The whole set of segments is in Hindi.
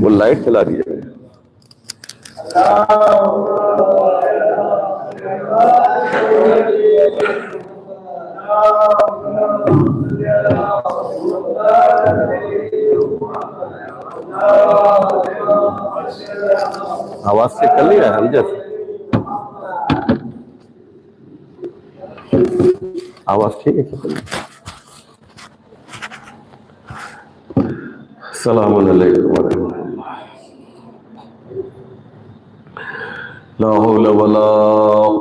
वो लाइट चला दी है आवाज से कर लिया हम जैसे आवाज ठीक है अस्सलामु अलैकुम वरहमतुल्लाह ला हौला वला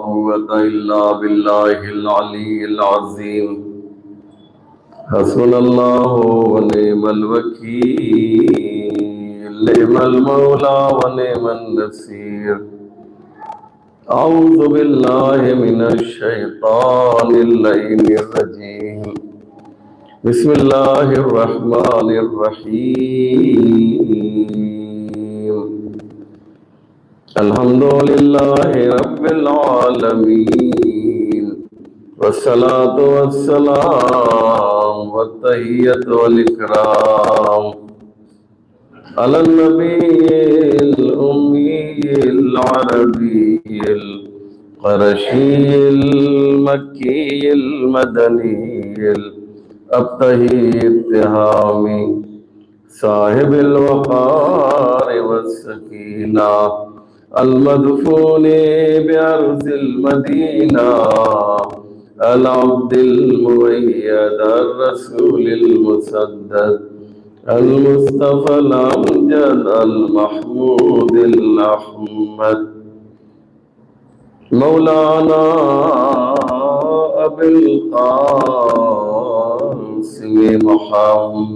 कुव्वता इल्ला बिल्लाहिल अलिय्यिल अज़ीम हस्बुनल्लाहु व निअमल वकील निअमल मौला व निअमन नसीर अऊज़ु बिल्लाहि मिनश शैतानिर रजीम बिस्मिल्लाहिर रहमानिर रहीम अल्हम्दुलिल्लाहि रब्बिल आलमीन वस्सलातु वस्सलाम वत्तहियतु वल इकराम अला नबील उम्मील अरबील क़रशील मक्कील मदनील अब्तही इत्तिहामी साहिबिल वक़ार वस्सकीना अलमदफूने बिअर्ज़िल मदीना अल अब्दिल मुअय्यद अर्रसूलिल मुसद्दद अल मुस्तफ़ा अमजद अल महमूदिल अहमद मौलाना अबुल क़ासिम मुहम्मद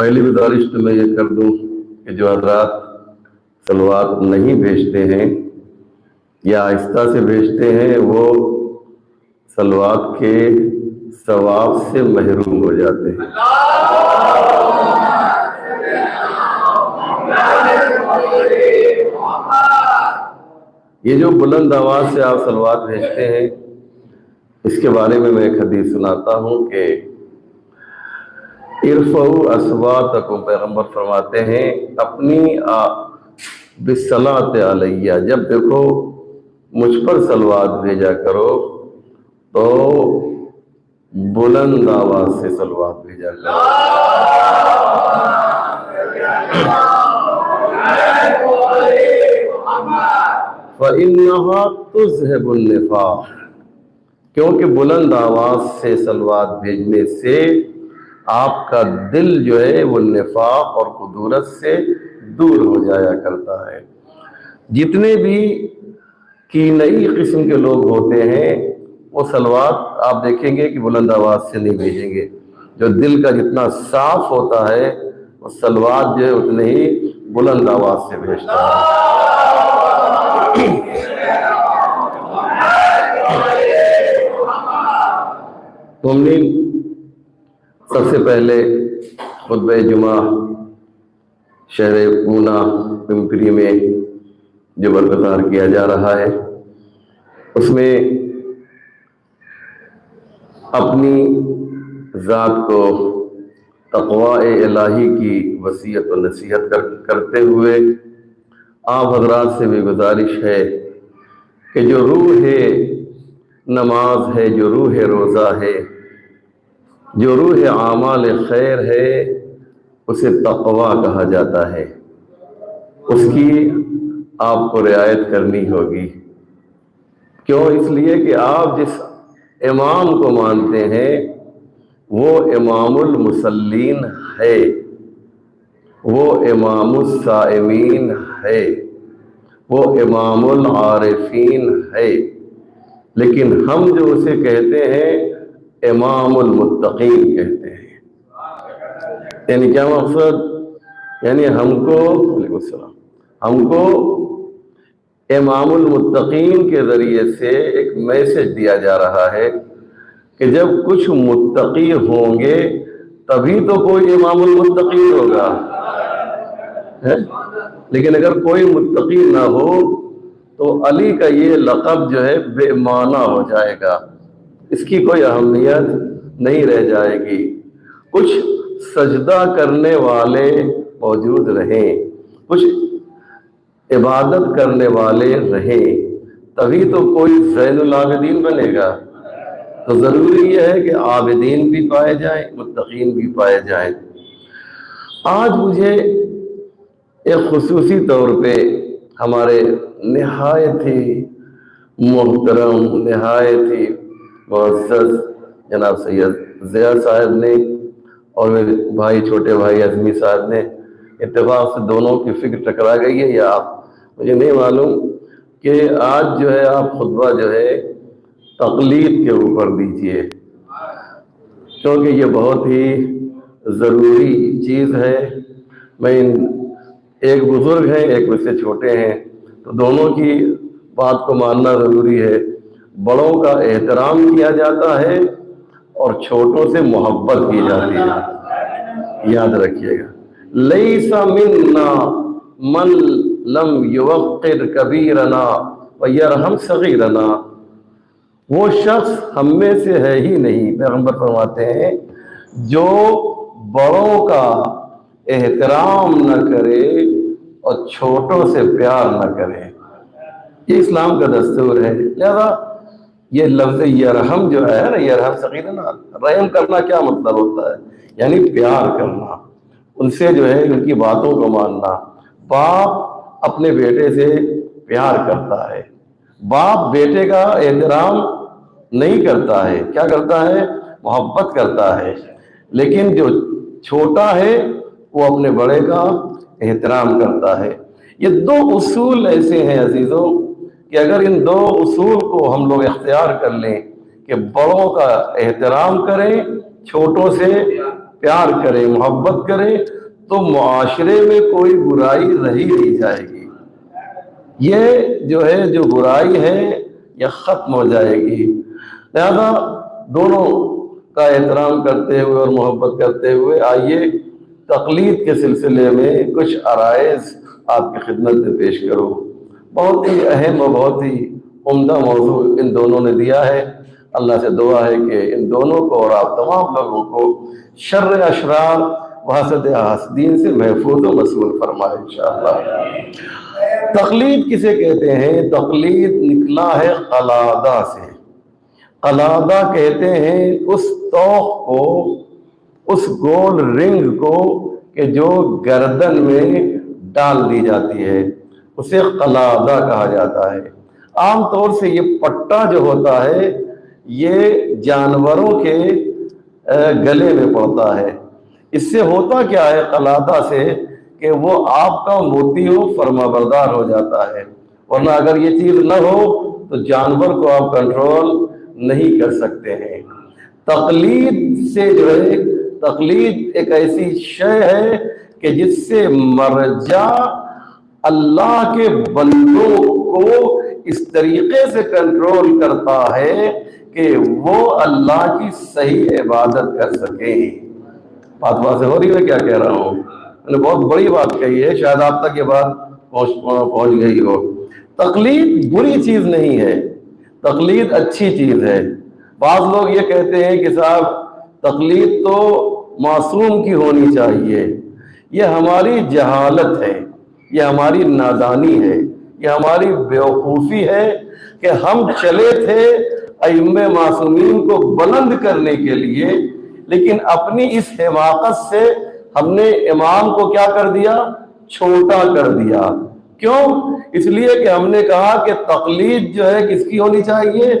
पहली गुजारिश तो मैं ये कर दूं कि जो हजरात सलवात नहीं भेजते हैं या आहिस्ता से भेजते हैं वो सलवात के सवाब से महरूम हो जाते हैं। ये जो बुलंद आवाज से आप सलवात भेजते हैं इसके बारे में मैं एक हदीस सुनाता हूँ कि इरफ़ऊ अस्वातकुम, पैगंबर फरमाते हैं अपनी बिस्सलात अलैया, जब देखो मुझ पर सलवात भेजा करो तो बुलंद आवाज से सलवात भेजा करो। फ़इन्नहा तुज़हिबुन निफ़ाक़, क्योंकि बुलंद आवाज से सलवात भेजने से आपका दिल जो है वो निफाक और कुदूरत से दूर हो जाया करता है। जितने भी की नई किस्म के लोग होते हैं वो सलवात आप देखेंगे कि बुलंद आवाज से नहीं भेजेंगे। जो दिल का जितना साफ होता है वो सलवात जो है उतने ही बुलंद आवाज से भेजता है। हमने सबसे पहले खुतबा जुमा शहर पूना पिंपरी में जो बरकरार किया जा रहा है उसमें अपनी ज़ात को तक़वा-ए इलाही की वसीयत और नसीहत करते हुए आप हजरात से भी गुजारिश है कि जो रूह है नमाज है, जो रूह रोज़ा है, जो रूह आमाल खैर है उसे तक़वा कहा जाता है, उसकी आपको रियायत करनी होगी। क्यों? इसलिए कि आप जिस इमाम को मानते हैं वो इमामुल मुसल्लीन है, वो इमामुस साइमीन है, वो इमामुल आरिफीन है, लेकिन हम जो उसे कहते हैं इमामुल मुत्तकीन कहते हैं। यानी क्या मकसद? यानी हमको इमामुल मुत्तकीन के जरिए से एक मैसेज दिया जा रहा है कि जब कुछ मुत्तकी होंगे तभी तो कोई इमामुल मुत्तकीन होगा है? लेकिन अगर कोई मुत्तकी ना हो तो अली का ये लक़ब जो है बेमाना हो जाएगा, इसकी कोई अहमियत नहीं रह जाएगी। कुछ सजदा करने वाले मौजूद रहें, कुछ इबादत करने वाले रहें, तभी तो कोई ज़ैनुल आबिदीन बनेगा। तो ज़रूरी यह है कि आबिदीन भी पाए जाएं, मुत्तकीन भी पाए जाएं। आज मुझे एक खुसूसी तौर पे हमारे निहायत ही मोहतरम, निहायत ही मुअज़्ज़ज़ जनाब सैयद ज़िया साहब ने और मेरे भाई छोटे भाई अज़मी साहब ने इत्तेफाक से दोनों की फिक्र टकरा गई है या आप, मुझे नहीं मालूम कि आज जो है आप खुतबा जो है तक़लीद के ऊपर दीजिए, क्योंकि ये बहुत ही ज़रूरी चीज़ है। मैं एक बुज़ुर्ग हैं, एक मुझसे छोटे हैं, तो दोनों की बात को मानना ज़रूरी है। बड़ों का एहतराम किया जाता है और छोटों से मोहब्बत की जाती है, याद रखिएगा। लैसा मिन्ना मन लम युवक्किर कबीरना व यरहम सगीरना, वो शख्स हम में से है ही नहीं, पैगंबर फरमाते हैं, जो बड़ों का एहतराम न करे और छोटों से प्यार न करे। ये इस्लाम का दस्तूर है। लिहाजा ये लफ्ज़ यरहम जो है ना, यरहम सगीरना, रहम करना क्या मतलब होता है, यानी प्यार करना, उनसे जो है उनकी बातों को मानना। बाप अपने बेटे से प्यार करता है, बाप बेटे का एहतराम नहीं करता है, क्या करता है, मोहब्बत करता है। लेकिन जो छोटा है वो अपने बड़े का एहतराम करता है। ये दो उसूल ऐसे हैं अजीज़ों कि अगर इन दो उसूल को हम लोग इख्तियार कर लें कि बड़ों का एहतराम करें, छोटों से प्यार करें, मोहब्बत करें, तो मुआशरे में कोई बुराई रही नहीं जाएगी। ये जो है, जो बुराई है, यह ख़त्म हो जाएगी। लिहाजा दोनों का एहतराम करते हुए और मोहब्बत करते हुए आइए तक़लीद के सिलसिले में कुछ अराइज़ आपकी खिदमत में पेश करो। बहुत ही अहम और बहुत ही उम्दा मौजू इन दोनों ने दिया है। अल्लाह से दुआ है कि इन दोनों को और आप तमाम लोगों को शर्र अशरार व हसद हासदीन से महफूज व मसूल फरमाए इंशाअल्लाह। तक़लीद किसे कहते हैं? तक़लीद निकला है क़लादा से। क़लादा कहते हैं उस तोख को, उस गोल रिंग को कि जो गर्दन में डाल दी जाती है, उसे क़लादा कहा जाता है। आम तौर से ये पट्टा जो होता है ये जानवरों के गले में पड़ता है। इससे होता क्या है क़लादा से, कि वो आपका मोती हो फरमाबरदार हो जाता है, वरना अगर ये चीज़ न हो तो जानवर को आप कंट्रोल नहीं कर सकते हैं। तक़लीद से जो है, तक़लीद एक ऐसी शय है कि जिससे मर्जा अल्लाह के बंदों को इस तरीके से कंट्रोल करता है कि वो अल्लाह की सही इबादत कर सके। बात वाज़ेह हो रही है क्या कह रहा हूँ? मैंने बहुत बड़ी बात कही है, शायद आप तक ये बात पहुँच गई हो। तक़लीद बुरी चीज़ नहीं है, तक़लीद अच्छी चीज़ है। बाज़ लोग ये कहते हैं कि साहब तक़लीद तो मासूम की होनी चाहिए। ये हमारी जहालत है, ये हमारी नादानी है, ये हमारी बेवकूफ़ी है कि हम चले थे अइम्मे मासूमीन को बुलंद करने के लिए, लेकिन अपनी इस हिमाकत से हमने इमाम को क्या कर दिया, छोटा कर दिया। क्यों? इसलिए कि हमने कहा कि तक़लीद जो है किसकी होनी चाहिए,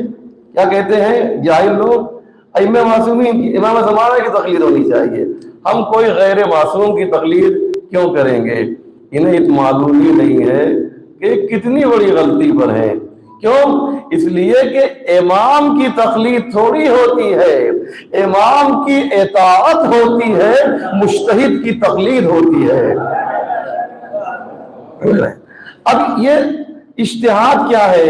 क्या कहते हैं जाहिल लोग, अइम्मे मासूमीन की, इमाम ज़माना की तक़लीद होनी चाहिए। हम कोई गैर मासूम की तक़लीद क्यों करेंगे? इन्हें मालूम ही नहीं है कि कितनी बड़ी गलती पर है। क्यों? इसलिए कि इमाम की तक़लीद थोड़ी होती है, इमाम की इताअत होती है, मुज्तहिद की तक़लीद होती है। अब ये इज्तिहाद क्या है,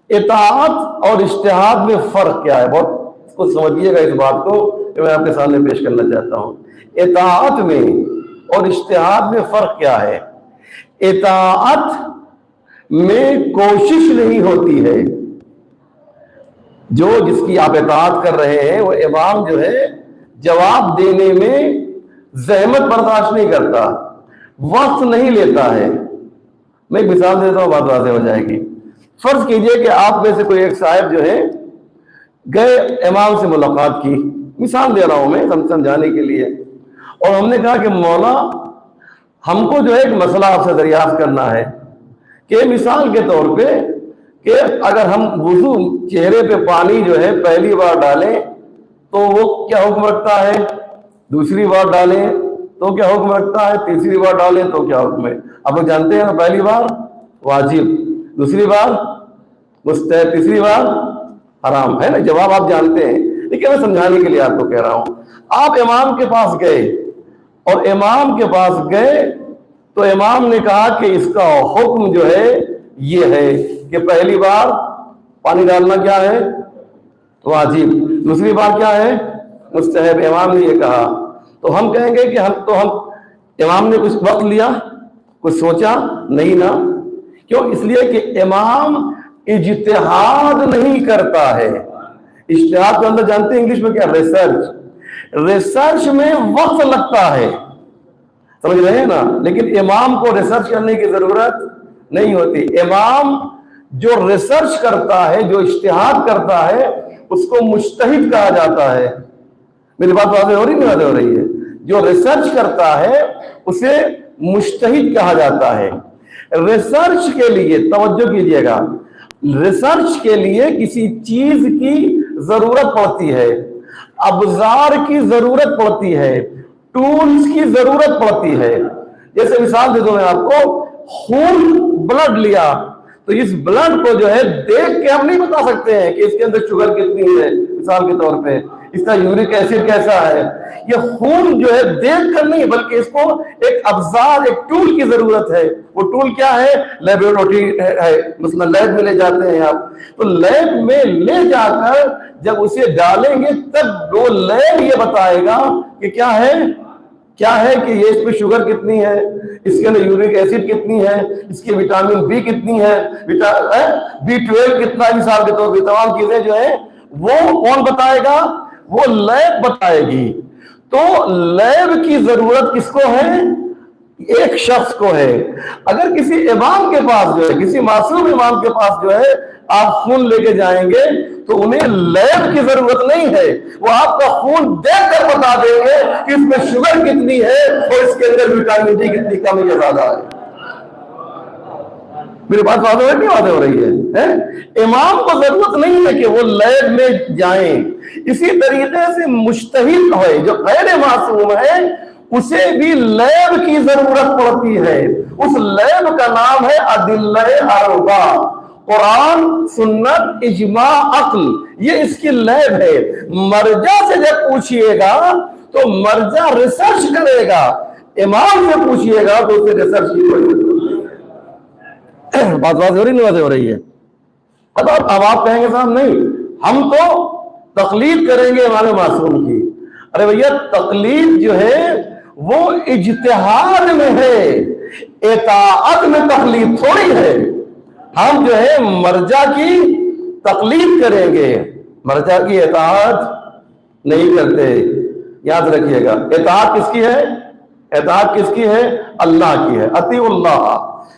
इताअत और इज्तिहाद में फ़र्क क्या है, बहुत इसको समझिएगा। इस बात को मैं आपके सामने पेश करना चाहता हूँ। इताअत में और इज्तिहाद में फ़र्क क्या है? इताअत में कोशिश नहीं होती है, जो जिसकी आप इताअत कर रहे हैं वो इमाम जो है जवाब देने में ज़हमत बर्दाश्त नहीं करता, वक्त नहीं लेता है। मैं एक मिसाल देता हूँ, बात वाज़ेह हो जाएगी। फर्ज कीजिए कि आप में से कोई एक साहब जो है गए इमाम से मुलाकात की, मिसाल दे रहा हूं मैं समझाने के लिए, और हमने कहा कि मौला हमको जो है एक मसला आपसे दरियाफ्त करना है कि मिसाल के तौर पे कि अगर हम वुजू चेहरे पे पानी जो है पहली बार डालें तो वो क्या हुक्म रखता है, दूसरी बार डालें तो क्या हुक्म रखता है, तीसरी बार डालें तो क्या हुक्म है। आप लोग जानते हैं ना, पहली बार वाजिब, दूसरी बार मुस्तहब, तीसरी बार हराम, है ना। जवाब आप जानते हैं, लेकिन मैं समझाने के लिए आपको कह रहा हूं। आप इमाम के पास गए और इमाम के पास गए तो इमाम ने कहा कि इसका हुक्म जो है ये है कि पहली बार पानी डालना क्या है, वाजिब, दूसरी बार क्या है, मुस्तहब। इमाम ने ये कहा तो हम कहेंगे कि हम इमाम ने कुछ वक्त लिया, कुछ सोचा नहीं ना। क्यों? इसलिए कि इमाम इज्तिहाद नहीं करता है। इज्तिहाद के अंदर जानते हैं इंग्लिश में क्या, रिसर्च। रिसर्च में वक्त लगता है, समझ रहे हैं ना। लेकिन इमाम को रिसर्च करने की जरूरत नहीं होती। इमाम जो रिसर्च करता है, जो इज्तिहाद करता है, उसको मुज्तहिद कहा जाता है। मेरी बात वाज़ेह हो रही नहीं वाज़ेह हो रही है? जो रिसर्च करता है उसे मुज्तहिद कहा जाता है। रिसर्च के लिए तवज्जो कीजिएगा, रिसर्च के लिए किसी चीज की जरूरत पड़ती है, अवजार की जरूरत पड़ती है, टूल्स की जरूरत पड़ती है। जैसे मिसाल दे दूं मैं आपको, खून ब्लड लिया तो इस ब्लड को जो है देख के हम नहीं बता सकते हैं कि इसके अंदर शुगर कितनी है, मिसाल के तौर पे इसका यूरिक एसिड कैसा है। ये खून जो है देख कर नहीं, बल्कि इसको एक अवजार, एक टूल की जरूरत है। वो टूल क्या है, लेबोरेटरी है, मतलब लैब में ले जाते हैं आप। तो लैब में ले जाकर जब उसे डालेंगे तब वो लैब ये बताएगा कि क्या है कि ये इसमें शुगर कितनी है, इसके अंदर यूरिक एसिड कितनी है, इसकी विटामिन बी कितनी है, B12 कितना, मिसाल के तौर पर तमाम चीजें जो है वो कौन बताएगा, वो लैब बताएगी। तो लैब की जरूरत किसको है, एक शख्स को है। अगर किसी इमाम के पास जो है, किसी मासूम इमाम के पास जो है आप खून लेके जाएंगे तो उन्हें लैब की जरूरत नहीं है, वो आपका खून देखकर बता देंगे कि इसमें शुगर कितनी है और इसके अंदर विटामिन डी कितनी कम या ज्यादा है। मेरी बात वाज़ेह नहीं वाज़ेह हो रही है? इमाम को जरूरत नहीं है कि वो लैब में जाएं। इसी तरीके से मुज्तहिद है जो गैर मासूम है, उसे भी लैब की जरूरत पड़ती है। उस लैब का नाम है अदिल्ले अरबा, कुरान, सुन्नत, इजमा, अक्ल, ये इसकी लैब है। मर्जा से जब पूछिएगा तो मर्जा रिसर्च करेगा, इमाम से पूछिएगा तो उसे रिसर्च की कोई जरूरत नहीं है। बात हो रही नहीं बात हो रही है? अब आप कहेंगे साहब नहीं, हम तो तकलीद करेंगे इमाम मासूम की। अरे भैया, तकलीद जो है वो इज्तिहाद में है, इताअत में तकलीद थोड़ी है। हम जो है मर्जा की तकलीद करेंगे, मर्जा की इताअत नहीं करते। याद रखिएगा, इताअत किसकी है, इताअत किसकी है, अल्लाह की है। अतीउल्लाह,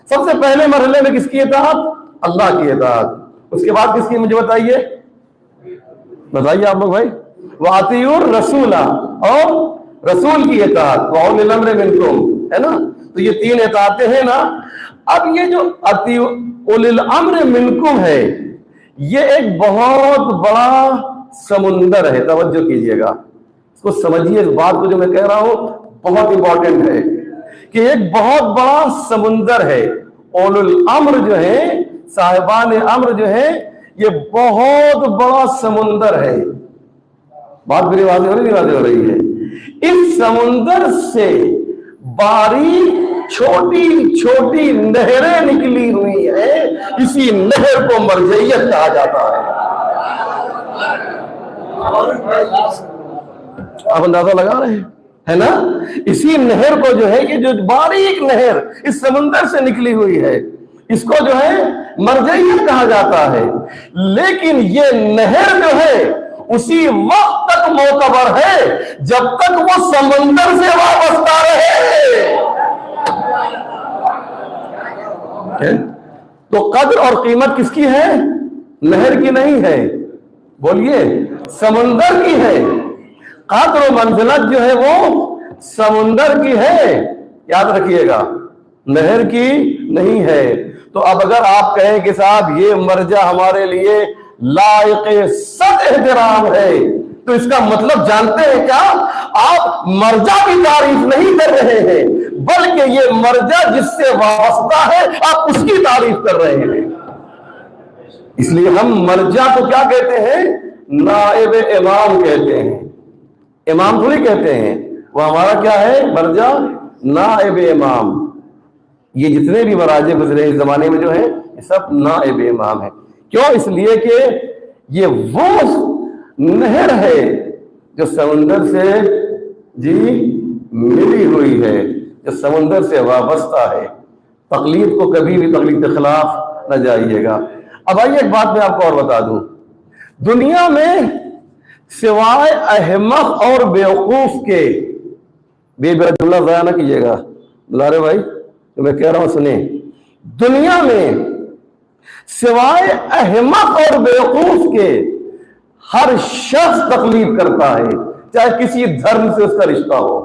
सबसे पहले मरहले में किसकी इताअत, अल्लाह की इताअत। उसके बाद किसकी, मुझे बताइए आप लोग भाई। वातियुर रसूला, और रसूल की इताअत, व उलिल अम्रि मिनकुम, है ना। तो ये तीन इताअतें हैं ना। अब ये जो उलिल अम्रि मिनकुम है, ये एक बहुत बड़ा समुंदर है। तवज्जो कीजिएगा, इसको समझिए। इस बात को जो मैं कह रहा हूं बहुत इंपॉर्टेंट है कि एक बहुत बड़ा समुंदर है। उलिल अम्र जो है, साहिबान अम्र जो है, ये बहुत बड़ा समुंदर है। बात मेरी वाज़ेह हो रही है? इस समुंदर से बारीक छोटी छोटी नहरें निकली हुई है। इसी नहर को मरजइयत कहा जाता है। आप अंदाजा लगा रहे हैं, है ना। इसी नहर को जो है, ये जो बारीक नहर इस समुंदर से निकली हुई है, इसको जो है मरजइयत कहा जाता है। लेकिन ये नहर जो है उसी वक्त तक मोतबर है जब तक वो समंदर से वाबस्ता रहे। तो कद्र और कीमत किसकी है, नहर की नहीं है, बोलिए, समंदर की है। कद्र और मंजिलत जो है वो समुंदर की है, याद रखिएगा, नहर की नहीं है। तो अब अगर आप कहें कि साहब ये मर्जा हमारे लिए लायक सद एहतराम है, तो इसका मतलब जानते हैं क्या? आप मर्जा की तारीफ नहीं कर रहे हैं, बल्कि ये मर्जा जिससे वाबस्ता है आप उसकी तारीफ कर रहे हैं। इसलिए हम मर्जा को क्या कहते हैं? नाइब इमाम कहते हैं, इमाम थोड़ी कहते हैं। वो हमारा क्या है? मर्जा, नाइब इमाम। ये जितने भी मराजे गुजरे इस जमाने में जो है ये सब नाइब इमाम है। क्यों? इसलिए कि ये वो नहर है जो समंदर से जी मिली हुई है, जो समंदर से वाबस्ता है। तकलीद को कभी भी तकलीद के खिलाफ न जाइएगा। अब आइए एक बात मैं आपको और बता दूं, दुनिया में सिवाय अहमक और बेवकूफ के, बेबुला ज़ाया ना कीजिएगा, बुलारे भाई तो मैं कह रहा हूं सुने, दुनिया में सिवाय अहमक और बेवकूफ के हर शख्स तकलीफ करता है, चाहे किसी धर्म से उसका रिश्ता हो।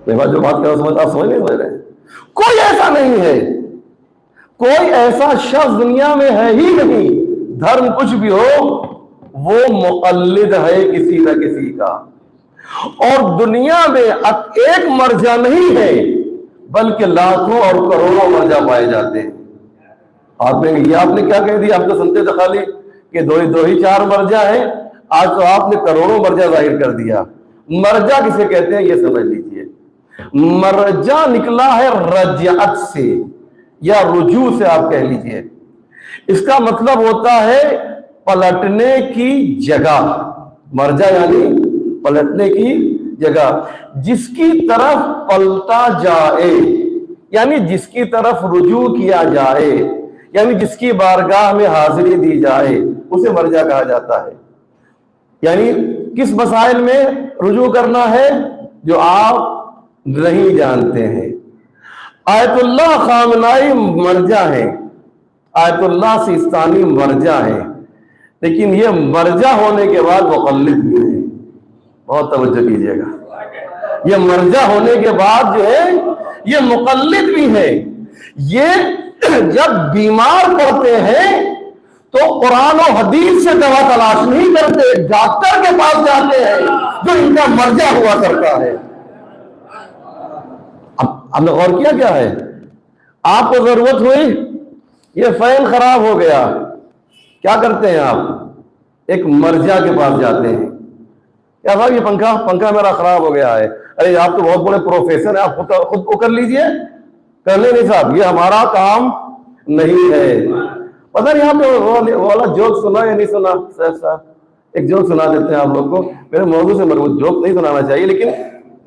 मैं जो बात कर रहा हूं आप समझ नहीं समझ रहे? कोई ऐसा नहीं है, कोई ऐसा शख्स दुनिया में है ही नहीं, धर्म कुछ भी हो वो मुक़ल्लिद है किसी न किसी का। और दुनिया में अब एक मर्जा नहीं है बल्कि लाखों और करोड़ों मर्जा पाए जाते हैं। आपने क्या कह दिया? आप तो सुनते थे खाली कि दो ही चार मर्जा है, आज तो आपने करोड़ों मर्जा जाहिर कर दिया। मर्जा किसे कहते हैं ये समझ लीजिए। मर्जा निकला है रजअत से या रुजू से, आप कह लीजिए। इसका मतलब होता है पलटने की जगह। मर्जा यानी पलटने की जगह, जिसकी तरफ पलटा जाए, यानी जिसकी तरफ रुजू किया जाए, यानी जिसकी बारगाह में हाजिरी दी जाए, उसे मर्जा कहा जाता है। यानी किस मसाइल में रुजू करना है जो आप नहीं जानते हैं। आयतुल्लाह खामनाई मर्जा है, आयतुल्लाह सिस्तानी मर्जा है, लेकिन ये मर्जा होने के बाद मुक़ल्लिद भी है। बहुत तवज्जो कीजिएगा, ये मर्जा होने के बाद जो है ये मुक़ल्लिद भी है। ये जब बीमार पड़ते हैं तो कुरान और हदीस से दवा तलाश नहीं करते, डॉक्टर के पास जाते हैं जो इनका मर्जा हुआ करता है। अब आपने गौर किया क्या है? आपको जरूरत हुई, ये फैन खराब हो गया, क्या करते हैं आप? एक मर्जा के पास जाते हैं। क्या साहब ये पंखा मेरा खराब हो गया है। अरे आप तो बहुत बड़े प्रोफेसर हैं, आप खुद को कर लीजिए। कर ले नहीं साहब, ये हमारा काम नहीं है। पता नहीं आपने वो वाला जोक सुना या नहीं सुना? सर साहब एक जोक सुना देते हैं आप लोग को, मेरे मौजू से मरबूत। जोक नहीं सुनाना चाहिए लेकिन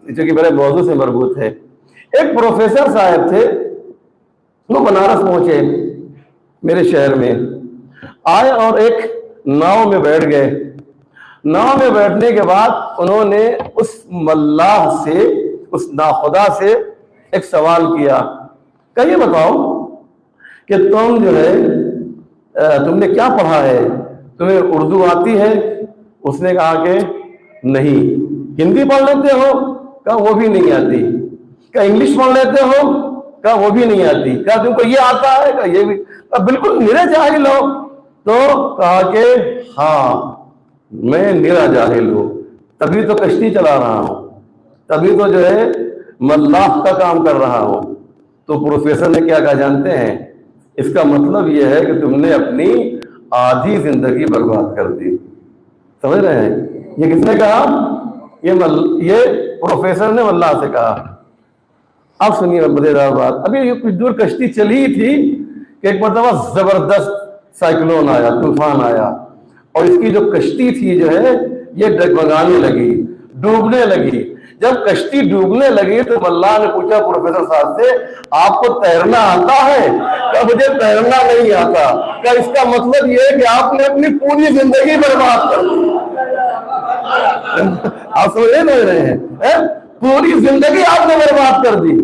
क्योंकि मेरे मौजू से मरबूत है। एक प्रोफेसर साहब थे, वो बनारस पहुंचे मेरे शहर में, आए और एक नाव में बैठ गए। नाव में बैठने के बाद उन्होंने उस मल्लाह से, उस नाखुदा से एक सवाल किया, कहिए बताओ कि तुम जो है तुमने क्या पढ़ा है, तुम्हें उर्दू आती है? उसने कहा कि नहीं। हिंदी पढ़ लेते हो? कहा वो भी नहीं आती। क्या इंग्लिश पढ़ लेते हो? कहा वो भी नहीं आती। क्या तुमको ये आता है? कहा ये भी। बिल्कुल निरे जाहिल हो? तो कहा कि हाँ मैं निरा जाहिल हूं, तभी तो कश्ती चला रहा हूं, तभी तो जो है मल्लाह का काम कर रहा हूं। तो प्रोफेसर ने क्या कहा जानते हैं? इसका मतलब यह है कि तुमने अपनी आधी जिंदगी बर्बाद कर दी। समझ रहे हैं? ये किसने कहा? ये प्रोफेसर ने मल्लाह से कहा। अब सुनिए मजेदार बात। अभी कुछ दूर कश्ती चली थी कि एक मरतबा जबरदस्त साइक्लोन आया, तूफान आया, और इसकी जो कश्ती थी जो है ये डगमगाने लगी, डूबने लगी। जब कश्ती डूबने लगी तो मल्लाह ने पूछा प्रोफेसर साहब से, आपको तैरना आता है? क्या मुझे तैरना नहीं आता। क्या इसका मतलब ये है कि आपने अपनी पूरी जिंदगी बर्बाद कर दी? आप समझ रहे हैं? पूरी जिंदगी आपने बर्बाद कर दी।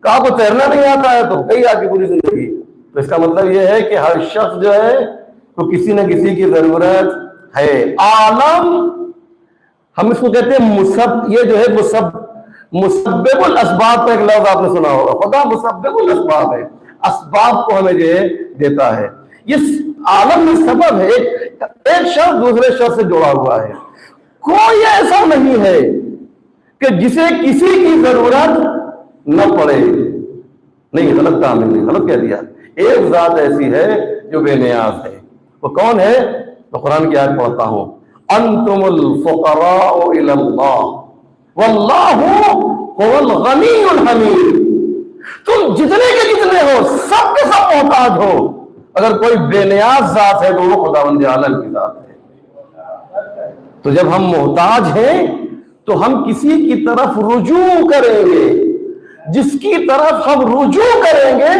क्या आपको तैरना नहीं आता है? तो कही आपकी पूरी जिंदगी। तो इसका मतलब ये है कि हर शख्स जो है तो किसी न किसी की जरूरत है। आलम हम इसको कहते हैं ये जो है मुसब्बिबुल असबाब का एक लफ्ज आपने सुना होगा। खुदा मुसब्बिबुल असबाब है, असबाब को हमें जो है देता है। ये आलम में सबब है, एक शब्द दूसरे शब्द से जुड़ा हुआ है। कोई ऐसा नहीं है कि जिसे किसी की जरूरत न पड़े। नहीं, गलत काम है, गलत कह दिया। एक जात ऐसी है जो बेनियाज है। वो कौन है? तो कुरान की आयत पढ़ता हूं, अंतुमुल फुकराउ इलल्लाह वल्लाहु हुवल गनीयुल हमीद। तुम जितने के जितने हो, सब के सब मोहताज हो। अगर कोई बेनियाज जात है तो वो खुदावंद आलम की जात है। तो जब हम मोहताज हैं तो हम किसी की तरफ रुजू करेंगे, जिसकी तरफ हम रुजू करेंगे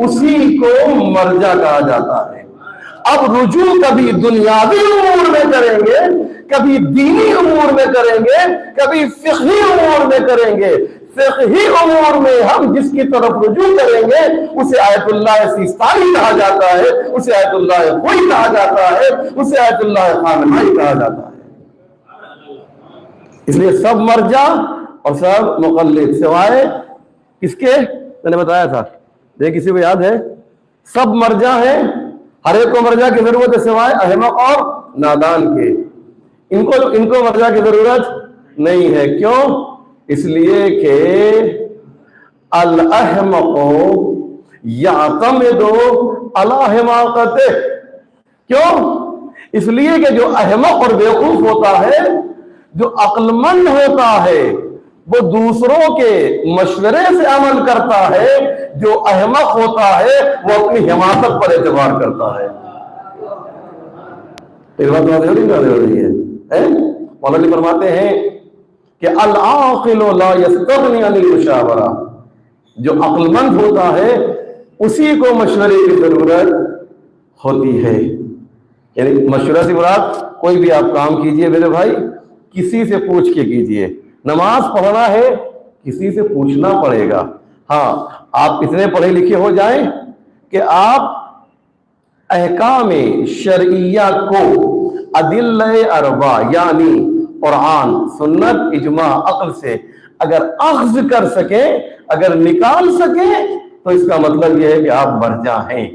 उसी को मर्जा कहा जाता है। अब रुजू कभी दुनियावी उमूर में करेंगे, कभी दीनी उमूर में करेंगे, कभी फिक़ही उमूर में करेंगे। फिक़ही उमूर में हम जिसकी तरफ रुजू करेंगे उसे आयतुल्लाह सिस्तानी कहा जाता है, उसे आयतुल्लाह कोई कहा जाता है, उसे आयतुल्लाह खानमाई कहा जाता है। इसलिए सब मर्जा और सब मुक़ल्लिद, सिवाय किसके? मैंने बताया था, देख किसी को याद है? सब मर्जा है, हर एक को मर्जा की जरूरत है सिवाय अहमक और नादान के। इनको मर्जा की जरूरत नहीं है। क्यों? इसलिए कि अल अहमको यातमिदु अला हिमाकते। क्यों? इसलिए कि जो अहमक और बेवकूफ होता है, जो अक्लमंद होता है, वो दूसरों के मशवरे से अमल करता है। जो अहमक होता है वो अपनी हिमाकत पर एतबार करता है। एक बात हो रही है? मौलाना फरमाते हैं कि अल आक़िलु ला यस्तग़नी अनिल मुशावरा। जो अक्लमंद होता है उसी को मशवरे की जरूरत होती है। यानी मशवरा से मुराद, कोई भी आप काम कीजिए मेरे भाई, किसी से पूछ के कीजिए। नमाज पढ़ना है, किसी से पूछना पड़ेगा। हाँ, आप इतने पढ़े लिखे हो जाएं कि आप अहकाम शरइया को अदिल्ले अरबा यानी कुरान, सुन्नत, इजमा, अक्ल से अगर अख्ज़ कर सके, अगर निकाल सके, तो इसका मतलब यह है कि आप मर्जा हैं।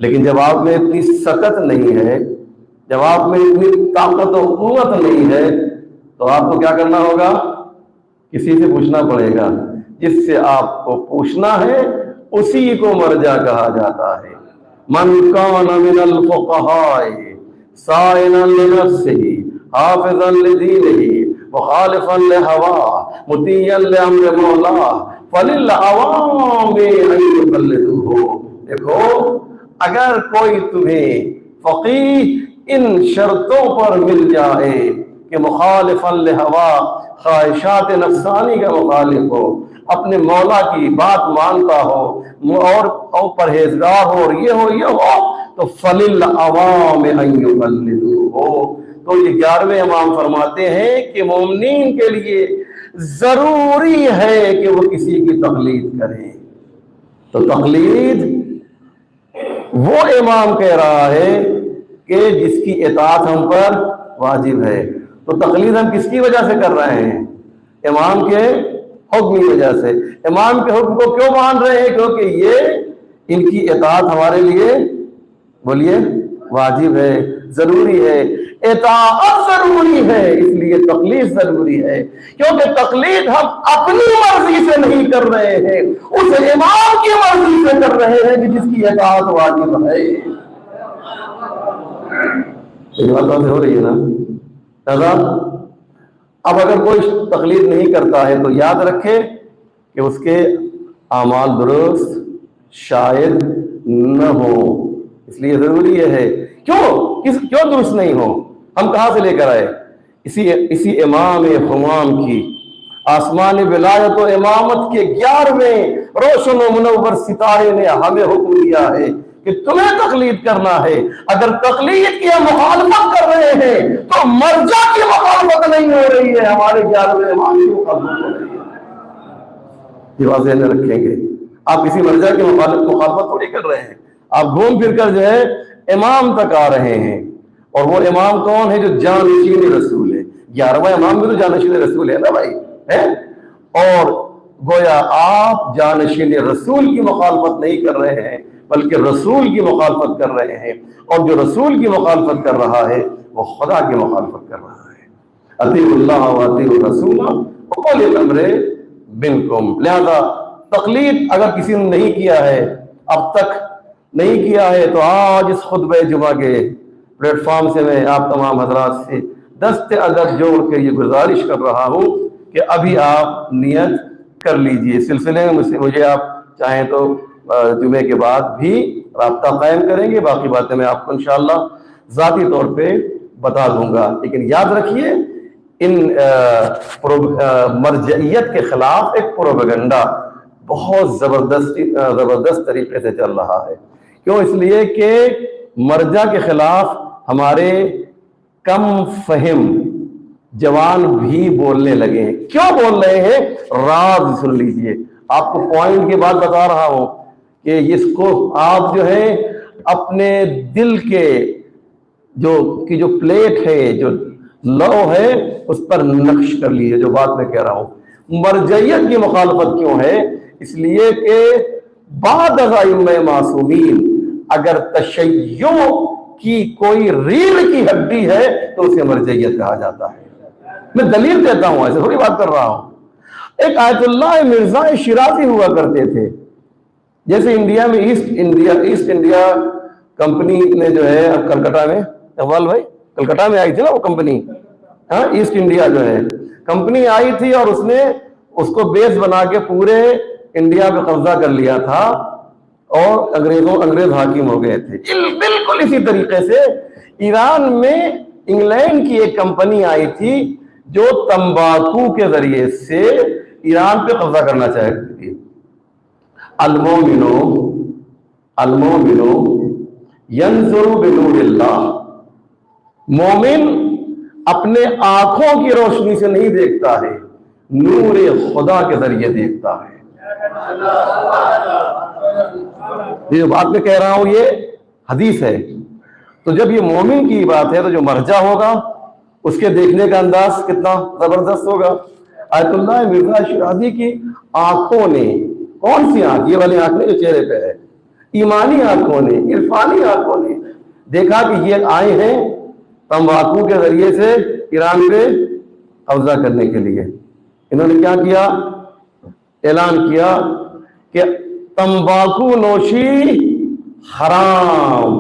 लेकिन जब आप में इतनी सकत नहीं है, जब आप में इतनी ताकत और कुव्वत नहीं है, तो आपको क्या करना होगा? किसी से पूछना पड़ेगा। जिससे आपको पूछना है उसी को मर्जा कहा जाता है। मन कान मिनल फुक़हाए साइनन लिनफ्सिही हाफ़िज़न लिदीनिही मुख़ालिफ़न लिहवा मुतिय्यन लिअम्रि मौला फलिल अवामि अन युक़ल्लिदूहु। देखो, अगर कोई तुम्हें फ़क़ीह इन शर्तों पर मिल जाए कि मुख़ालिफ़न लिहवा, ख्वाहिशात नफ्सानी का मुखालिफ हो, अपने मौला की बात मानता हो और परहेजगार हो और ये हो, तो फलिल अवाम अन युक़ल्लिदूहु। तो ये 11वें इमाम फरमाते हैं कि मोमिनीन के लिए जरूरी है कि वो किसी की तक़लीद करें। तो तक़लीद वो इमाम कह रहा है कि जिसकी इताअत हम पर वाजिब है। तो तक़लीद हम किसकी वजह से कर रहे हैं? इमाम के हुक्म की वजह से। इमाम के हुक्म को क्यों मान रहे हैं? क्योंकि ये इनकी इताअत हमारे लिए, बोलिए, वाजिब है, जरूरी है। इताअत जरूरी है, इसलिए तक़लीद जरूरी है। क्योंकि तक़लीद हम अपनी मर्जी से नहीं कर रहे हैं, उस इमाम की मर्जी से कर रहे हैं कि जिसकी इताअत वाजिब है। ये बात हो रही है ना? दादा, अब अगर कोई तक़लीद नहीं करता है तो याद रखे कि उसके आमाल दुरुस्त शायद न हो। इसलिए जरूरी है। क्यों दुरुस्त नहीं हो? हम कहां से लेकर आए? इसी इमाम हुमाम की आसमान विलायत और इमामत के 11वें रोशन और मुनव्वर सितारे ने हमें हुक्म दिया है कि तुम्हें तक़लीद करना है। अगर तक़लीद की मुखालफत कर रहे हैं तो मर्जा की मुखालफत नहीं हो रही है, हमारे 11वें इमाम की मुखालफत हो रही है। ये बात ध्यान में रखेंगे। आप किसी मर्जा की मुखालफत थोड़ी कर रहे हैं, आप घूम फिर कर जो है इमाम तक आ रहे हैं। और वो इमाम कौन है? जो जानशीन रसूल है। 11वां इमाम भी तो जानशीन रसूल है ना भाई, है? और गोया आप जानशीन रसूल की मुखालफत नहीं कर रहे हैं, बल्कि रसूल की मुखालफत कर रहे हैं, और जो रसूल की मुखालफत कर रहा है वो खुदा की मुखालफत कर रहा है। अतीउल्लाह व अतीउर रसूल व उलिल अम्र मिनकुम। लिहाजा तकलीद अगर किसी ने नहीं किया है, अब तक नहीं किया है, तो आज इस खुतबे जुमा के प्लेटफॉर्म से मैं आप तमाम हजरात से दस्ते अदब जोड़ के ये गुजारिश कर रहा हूँ कि अभी आप नियत कर लीजिए। सिलसिले में मुझे आप चाहें तो जुमे के बाद भी राब्ता कायम करेंगे, बाकी बातें मैं आपको इंशाअल्लाह ज़ाती तौर पे बता दूंगा। लेकिन याद रखिए, इन मरजइयत के खिलाफ एक प्रोपेगेंडा बहुत जबरदस्त तरीके से चल रहा है। क्यों? इसलिए कि मर्जा के खिलाफ हमारे कम फहिम जवान भी बोलने लगे हैं। क्यों बोल रहे हैं? राज सुन लीजिए, आपको पॉइंट के बाद बता रहा हूं कि इसको आप जो है अपने दिल के जो प्लेट है, जो लौ है, उस पर नक्श कर लीजिए जो बात मैं कह रहा हूं। मरजइयत की मुखालफत क्यों है? इसलिए कि बाद अज़ाइम मासूमीन अगर तशय्यो की कोई रीढ़ की हड्डी है तो उसे मरजइयत कहा जाता है। मैं दलील देता हूं, ऐसे थोड़ी बात कर रहा हूं। एक आयतुल्लाह मिर्जा शिराजी हुआ करते थे। जैसे इंडिया में ईस्ट इंडिया कंपनी ने जो है कलकत्ता में, इकबाल भाई कलकत्ता में आई थी ना वो कंपनी, हाँ, ईस्ट इंडिया जो है कंपनी आई थी और उसने उसको बेस बना के पूरे इंडिया पे कब्जा कर लिया था और अंग्रेज हाकिम हो गए थे। बिल्कुल इसी तरीके से ईरान में इंग्लैंड की एक कंपनी आई थी जो तंबाकू के जरिए से ईरान पे कब्जा करना चाहती थी। अल्मोमिनो यंजुरु बिनूरिल्लाह, मोमिन अपने आंखों की रोशनी से नहीं देखता है, नूर खुदा के जरिए देखता है। ये बात मैं कह रहा हूं ये हदीस है। तो जब ये मोमिन की बात है तो जो मर्जा होगा उसके देखने का अंदाज कितना जबरदस्त होगा। आयतुल्लाह मिर्जा शिराजी की आंखों ने, कौन सी आंख? ये वाली आंख ने जो चेहरे पे है, ईमानी आंखों ने, इरफानी आंखों ने देखा कि ये आए हैं तंबाकू के जरिए से ईरान पे कब्जा करने के लिए। इन्होंने क्या किया? ऐलान किया कि तंबाकू नोशी हराम,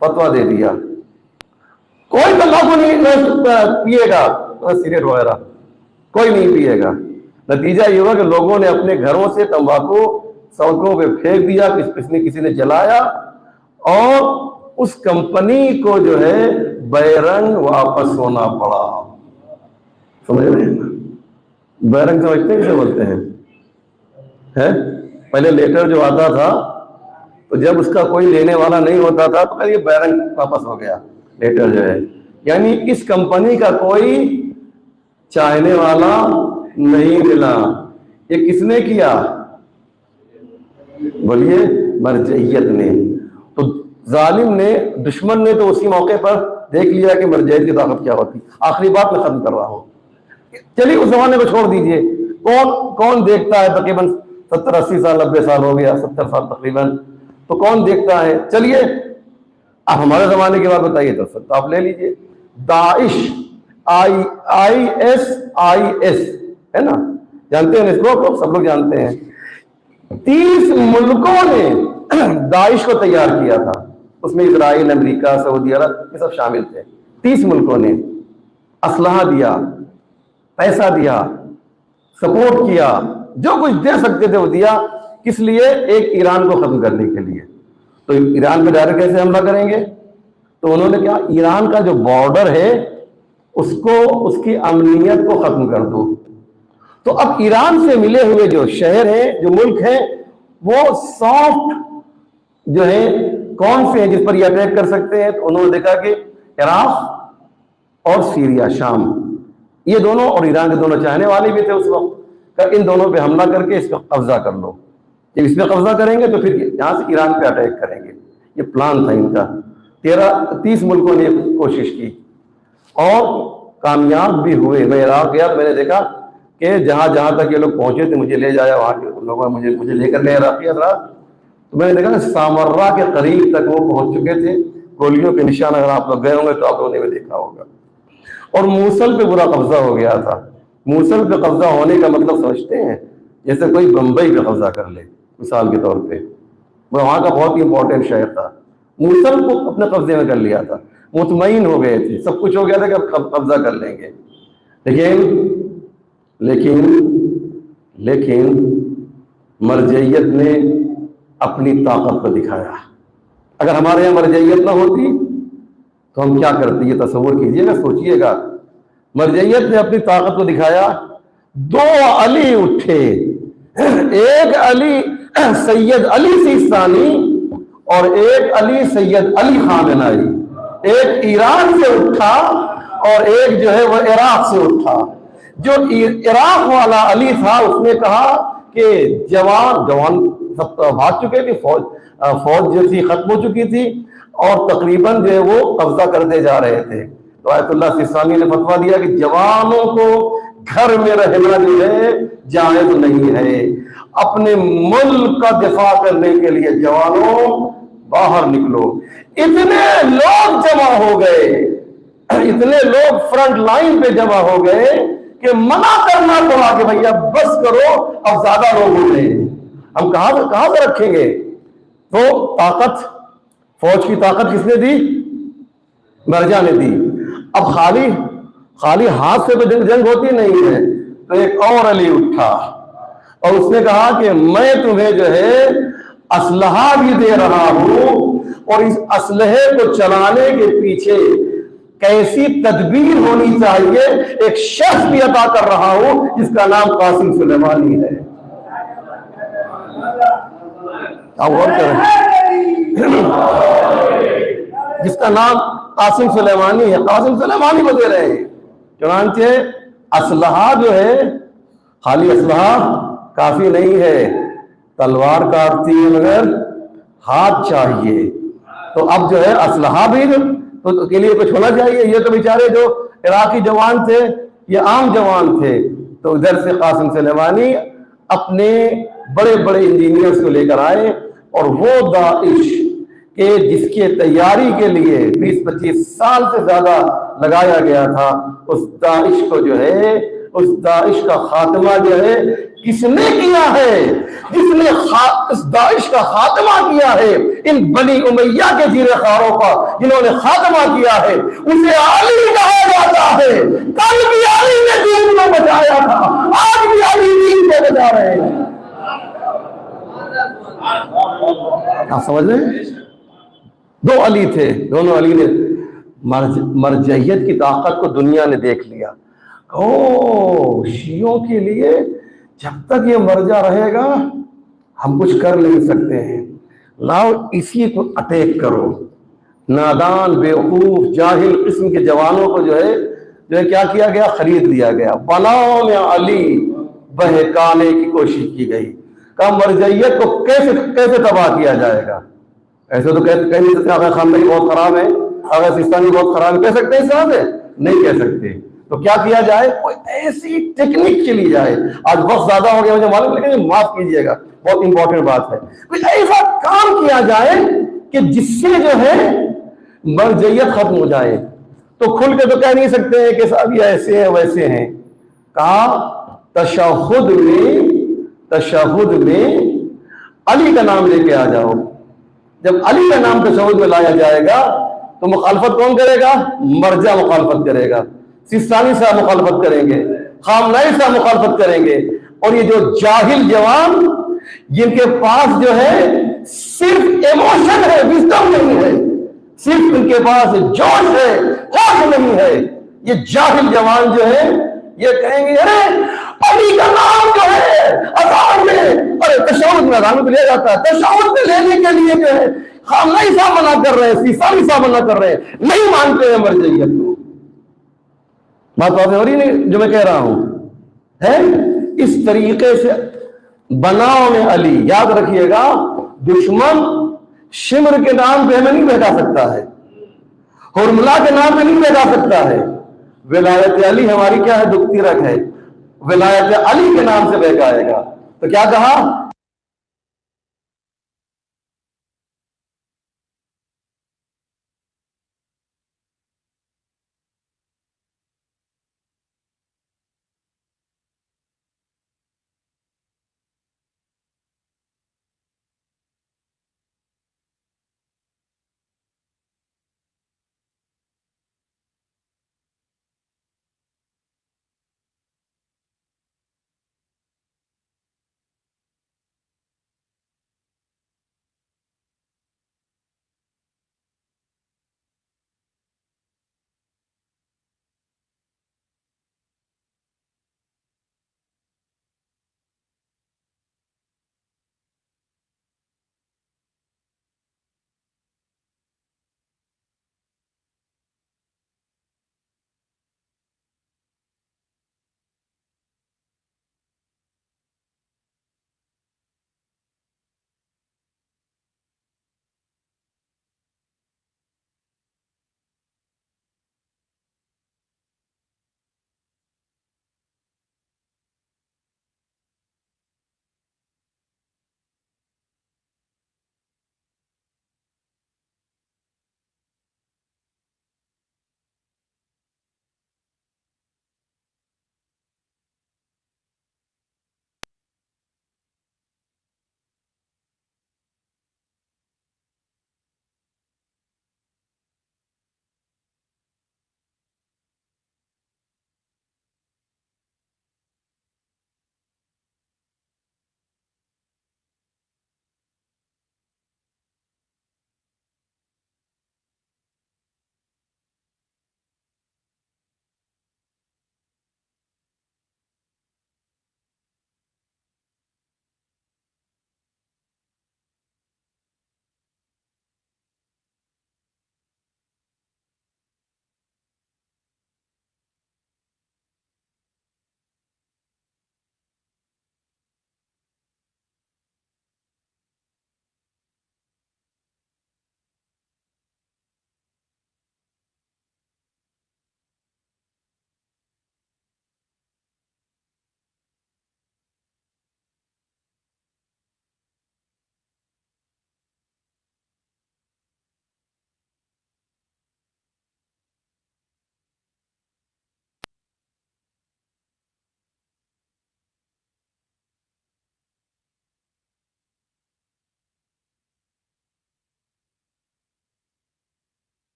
फतवा दे दिया। कोई तंबाकू नहीं पिएगा, सिगरेट वगैरह कोई नहीं पिएगा। नतीजा ये हुआ कि लोगों ने अपने घरों से तंबाकू सड़कों पे फेंक दिया, किसी ने जलाया और उस कंपनी को जो है बैरंग वापस होना पड़ा। समझ रहे हैं ना? बैरंग समझते हैं, किसे बोलते हैं? पहले लेटर जो आता था तो जब उसका कोई लेने वाला नहीं होता था तो ये बैरंग वापस हो गया लेटर जो है, यानी इस कंपनी का कोई चाहने वाला नहीं मिला। ये किसने किया? बोलिए, मरजइयत ने। तो जालिम ने, दुश्मन ने तो उसी मौके पर देख लिया कि मरजइयत की ताकत क्या होती। आखिरी बात मैं खत्म कर रहा हूं, चलिए उस जमाने को छोड़ दीजिए। कौन देखता है? तकरीबन 70-80 साल, 90 साल हो गया, 70 साल तकरीबन, तो कौन देखता है? चलिए अब हमारे जमाने की बात बताइए तो आप ले लीजिए। दाइश, ISIS है ना, जानते हैं इसको? तो सब लोग जानते हैं। 30 मुल्कों ने दाइश को तैयार किया था, उसमें इजराइल, अमेरिका, सऊदी अरब, ये सब शामिल थे। 30 मुल्कों ने असलहा दिया, पैसा दिया, सपोर्ट किया, जो कुछ दे सकते थे वो दिया। किस लिए? एक ईरान को खत्म करने के लिए। तो ईरान पे डायरेक्ट कैसे हमला करेंगे? तो उन्होंने क्या, ईरान का जो बॉर्डर है उसको, उसकी अमनियत को खत्म कर दो। तो अब ईरान से मिले हुए जो शहर हैं, जो मुल्क हैं, वो सॉफ्ट जो है कौन से हैं जिस पर ये अटैक कर सकते हैं? तो उन्होंने देखा कि इराक और सीरिया, शाम, ये दोनों, और ईरान के दोनों चाहने वाले भी थे उस वक्त, इन दोनों पे हमला करके इस पर कब्जा कर लो। जब इस पर कब्जा करेंगे तो फिर यहां से ईरान पे अटैक करेंगे। ये प्लान था इनका। 30 मुल्कों ने कोशिश की और कामयाब भी हुए। मैं इराक गया तो मैंने देखा कि जहां जहां तक ये लोग पहुंचे थे, मुझे ले जाया, वहां के लोगों ने मुझे लेकर गए इराकी हज़रात, तो मैंने देखा सामर्रा के करीब तक वो पहुंच चुके थे। गोलियों के निशान अगर आप लोग गए होंगे तो आप लोगों ने भी देखा होगा। और मूसल पे बुरा कब्जा हो गया था। मूसल पे कब्जा होने का मतलब समझते हैं, जैसे कोई बंबई पे कब्जा कर ले मिसाल के तौर पे। वो वहां का बहुत ही इंपॉर्टेंट शहर था। मूसल को अपने कब्जे में कर लिया था, मुतमईन हो गए थे, सब कुछ हो गया था कि अब कब्जा कर लेंगे। लेकिन मरजैयत ने अपनी ताकत को दिखाया। अगर हमारे यहाँ मरजैयत ना होती तो हम क्या करते, ये तस्वुर कीजिएगा, सोचिएगा। मरजैयत ने अपनी ताकत को दिखाया। 2 अली उठे, एक अली सैयद अली सिस्तानी और एक अली सैयद अली खामेनेई। एक ईरान से उठा और एक जो है वह इराक से उठा। जो इराक वाला अली था उसने कहा कि जवान सब भाग चुके थे, फौज जो थी खत्म हो चुकी थी और तकरीबन जो है वो कब्जा करते जा रहे थे। तो आयतुल्लाह सिस्तानी ने फतवा दिया कि जवानों को घर में रहना जो है जायज नहीं है। अपने मुल्क का दिफा करने के लिए जवानों बाहर निकलो। इतने लोग जमा हो गए, इतने लोग फ्रंट लाइन पे जमा हो गए कि मना करना पड़ा कि भैया बस करो, अब ज्यादा लोग हो गए, हम कहां से रखेंगे। तो ताकत, फौज की ताकत किसने दी? मिर्जा ने दी। अब खाली हाथ से तो जंग होती नहीं है। तो एक और अली उठा और उसने कहा कि मैं तुम्हें जो है असलहा भी दे रहा हूं और इस असलहे को चलाने के पीछे कैसी तदबीर होनी चाहिए एक शख्स भी अता कर रहा हूं जिसका नाम कासिम सुलेमानी है। आप गौर करें, जिसका नाम कासिम सुलेमानी है। कासिम सुलेमानी को दे रहे हैं। चुनांचे असलहा जो है, खाली असलहा काफी नहीं है, तलवार काटती है मगर हाथ चाहिए। तो अब जो है असलहा भी तो के लिए कुछ होना चाहिए। ये तो बेचारे जो इराकी जवान थे ये आम जवान थे। तो इधर से कासिम सुलेमानी अपने बड़े बड़े इंजीनियर्स को लेकर आए और वो दाइश के जिसके तैयारी के लिए 20-25 साल से ज्यादा लगाया गया था, उस दाइश को जो है, उस दाइश का खात्मा जो है किसने किया है? जिसने इस दाइश का खात्मा किया है, इन बनी उमैया के जीरेखारों का जिन्होंने खात्मा किया है, उसे अली कहा जाता है। कल भी अली ने दीन को बचाया था, आज भी अली दीन को बचा रहे हैं। आप समझ रहे हैं? 2 अली थे, दोनों अली ने मरजैयत की ताकत को दुनिया ने देख लिया। ओ शियों के लिए जब तक ये मर्जा रहेगा हम कुछ कर नहीं सकते हैं, लाओ इसी को अटैक करो। नादान बेवकूफ जाहिल किस्म के जवानों को जो है क्या किया गया? खरीद लिया गया। बनाओ में अली बहकाने की कोशिश की गई। कहा मरजैयत को कैसे तबाह किया जाएगा? ऐसे तो कह नहीं सकते आगा खानदानी बहुत खराब है, आगा सिस्तानी बहुत खराब है, कह सकते हैं इस तरह से? नहीं कह सकते। तो क्या किया जाए? कोई ऐसी टेक्निक चली जाए। आज वक्त ज्यादा हो गया मुझे मालूम, लेकिन माफ कीजिएगा, बहुत इंपॉर्टेंट बात है। कोई ऐसा काम किया जाए कि जिससे जो है मरजैयत खत्म हो जाए। तो खुल के तो कह नहीं सकते हैं कि साहब ये ऐसे हैं वैसे हैं। कहा तशहुद में अली का नाम लेके आ जाओ। जब अली का नाम तशहुद में लाया जाएगा तो मुखालफत कौन करेगा? मर्जा मुखालफत करेगा, सिस्तानी साहब मुखालफत करेंगे, खामनेई साहब मुखालफत करेंगे। और ये जो जाहिल जवान जिनके पास जो है सिर्फ इमोशन है, विजडम नहीं है, सिर्फ उनके पास जोश है, होश नहीं है, ये जाहिल जवान जो है ये कहेंगे अरे अली का नाम जो है अज़ान में, अरे तशहुद में अज़ान में लिया जाता है, तशहुद में लेने के लिए जो है खामनेई साहब मना कर रहे हैं, सिस्तानी साहब मना कर रहे हैं, नहीं मानते हैं मरजैयत को। बात हो रही नहीं जो मैं कह रहा हूं है? इस तरीके से बनाओ में अली। याद रखिएगा, दुश्मन शिमर के नाम पे हमें नहीं बहका सकता है, हुरमुला के नाम पे नहीं बहका सकता है। विलायत अली हमारी क्या है? दुखती रख है, विलायत अली के नाम से बहकाएगा। तो क्या कहा?